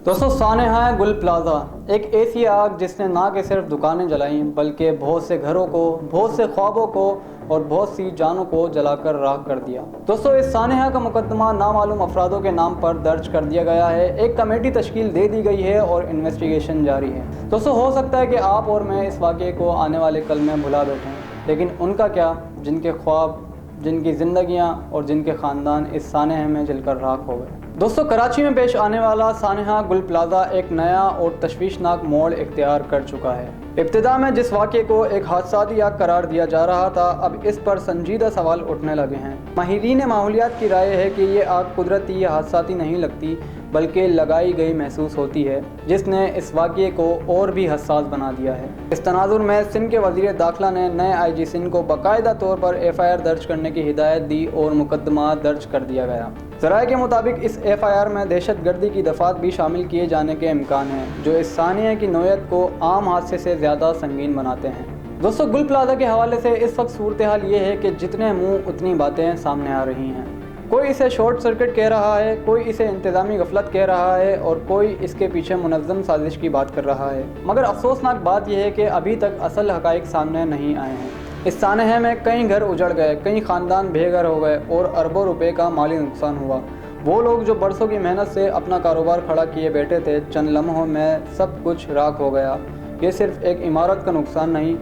दोस्तों सानेहा गुल प्लाजा एक ऐसी आग जिसने ना कि सिर्फ दुकानें जलाईं बल्कि बहुत से घरों को, बहुत से ख्वाबों को और बहुत सी जानों को जलाकर राख कर दिया। दोस्तों इस सानेहा का मुकदमा नामालूम अफरादों के नाम पर दर्ज कर दिया गया है। एक कमेटी तश्कील दे दी गई है और इन्वेस्टिगेशन जारी है। दोस्तों हो सकता है कि आप और मैं इस वाक़े को आने वाले कल में भुला बैठें, लेकिन उनका क्या, जिनके ख्वाब, जिनकी ज़िंदगियाँ और जिनके ख़ानदान इस सानेहा में जलकर राख हो गए। दोस्तों कराची में पेश आने वाला सानेहा गुल प्लाजा एक नया और तशवीशनाक मोड़ इख्तियार कर चुका है। इब्तिदा में जिस वाक़े को एक हादसाती आग करार दिया जा रहा था, अब इस पर संजीदा सवाल उठने लगे हैं। माहिरीन माहौलियात की राय है कि ये आग कुदरती या हादसाती नहीं लगती बल्कि लगाई गई महसूस होती है, जिसने इस वाक़े को और भी हसास बना दिया है। इस तनाजुर में सिंध के वज़ीर दाखिला ने नए IG सिंध को बाकायदा तौर पर FIR दर्ज करने की हिदायत दी और मुकदमा दर्ज कर दिया गया। ज़राए के मुताबिक इस FIR में दहशत गर्दी की दफ़ात भी शामिल किए जाने के इम्कान हैं, जो इस सानिया की नौयत को आम हादसे से ज़्यादा संगीन बनाते हैं। दोस्तों गुल प्लाजा के हवाले से इस वक्त सूरत हाल ये है कि जितने मुँह उतनी बातें सामने आ रही हैं। कोई इसे शॉर्ट सर्किट कह रहा है, कोई इसे इंतज़ामी गफलत कह रहा है और कोई इसके पीछे मुनज़्ज़म साजिश की बात कर रहा है। मगर अफसोसनाक बात यह है कि अभी तक असल हक़ाइक़ सामने नहीं आए हैं। इस सानेहा में कई घर उजड़ गए, कई ख़ानदान बेघर हो गए और अरबों रुपए का माली नुकसान हुआ। वो लोग जो बरसों की मेहनत से अपना कारोबार खड़ा किए बैठे थे, चंद लम्हों में सब कुछ राख हो गया। ये सिर्फ एक इमारत का नुकसान नहीं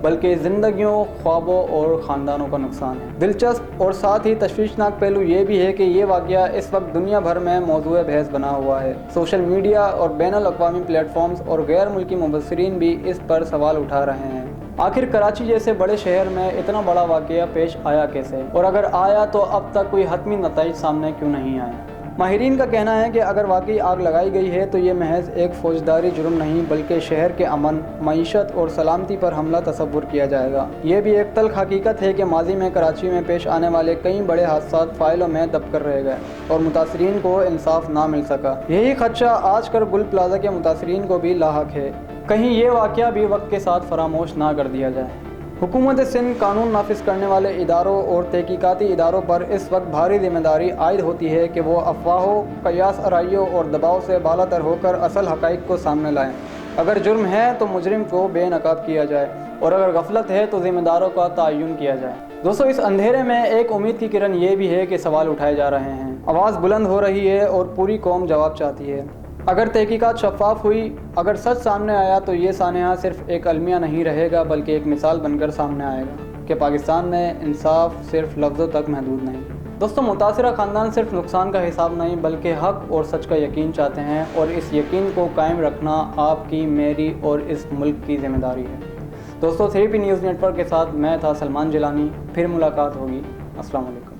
बल्कि ज़िंदगियों, ख्वाबों और ख़ानदानों का नुकसान है। दिलचस्प और साथ ही तशवीशनाक पहलू ये भी है कि ये वाक़या इस वक्त दुनिया भर में मौज़ूए बहस बना हुआ है। सोशल मीडिया और बैनुल अक़वामी प्लेटफॉर्म्स और गैर मुल्की मुबस्सिरीन भी इस पर सवाल उठा रहे हैं। आखिर कराची जैसे बड़े शहर में इतना बड़ा वाक़या पेश आया कैसे, और अगर आया तो अब तक कोई हतमी नतीजे सामने क्यों नहीं आए। माहिरीन का कहना है कि अगर वाकई आग लगाई गई है तो ये महज एक फौजदारी जुर्म नहीं बल्कि शहर के अमन, मईशत और सलामती पर हमला तसव्वुर किया जाएगा। ये भी एक तल्ख हकीकत है कि माजी में कराची में पेश आने वाले कई बड़े हादसा फाइलों में दब कर रह गए और मुतासरीन को इंसाफ ना मिल सका। यही खदशा आज कर गुल प्लाजा के मुतासरीन को भी लाहक है, कहीं ये वाक़या भी वक्त के साथ फरामोश ना कर दिया जाए। हुकूमत सिंध कानून नाफिज करने वाले इदारों और तहकीकाती इदारों पर इस वक्त भारी जिम्मेदारी आयद होती है कि वो अफवाहों, कयास आराइयों और दबाव से बालातर होकर असल हक़ाइक़ को सामने लाएं। अगर जुर्म है तो मुजरिम को बेनकाब किया जाए और अगर गफलत है तो ज़िम्मेदारों का तयन किया जाए। दोस्तों इस अंधेरे में एक उम्मीद की किरण ये भी है कि सवाल उठाए जा रहे हैं, आवाज़ बुलंद हो रही है और पूरी कौम जवाब चाहती है। अगर तहकीकात शफ़ाफ हुई, अगर सच सामने आया तो ये सानेहा सिर्फ एक अलमिया नहीं रहेगा बल्कि एक मिसाल बनकर सामने आएगा कि पाकिस्तान में इंसाफ सिर्फ लफ्ज़ों तक महदूद नहीं। दोस्तों मुतासिरा ख़ानदान सिर्फ नुकसान का हिसाब नहीं बल्कि हक़ और सच का यकीन चाहते हैं और इस यकीन को कायम रखना आपकी, मेरी और इस मुल्क की ज़िम्मेदारी है। दोस्तों 3P न्यूज़ नेटवर्क के साथ मैं था सलमान जिलानी, फिर मुलाकात होगी। अस्सलाम वालेकुम।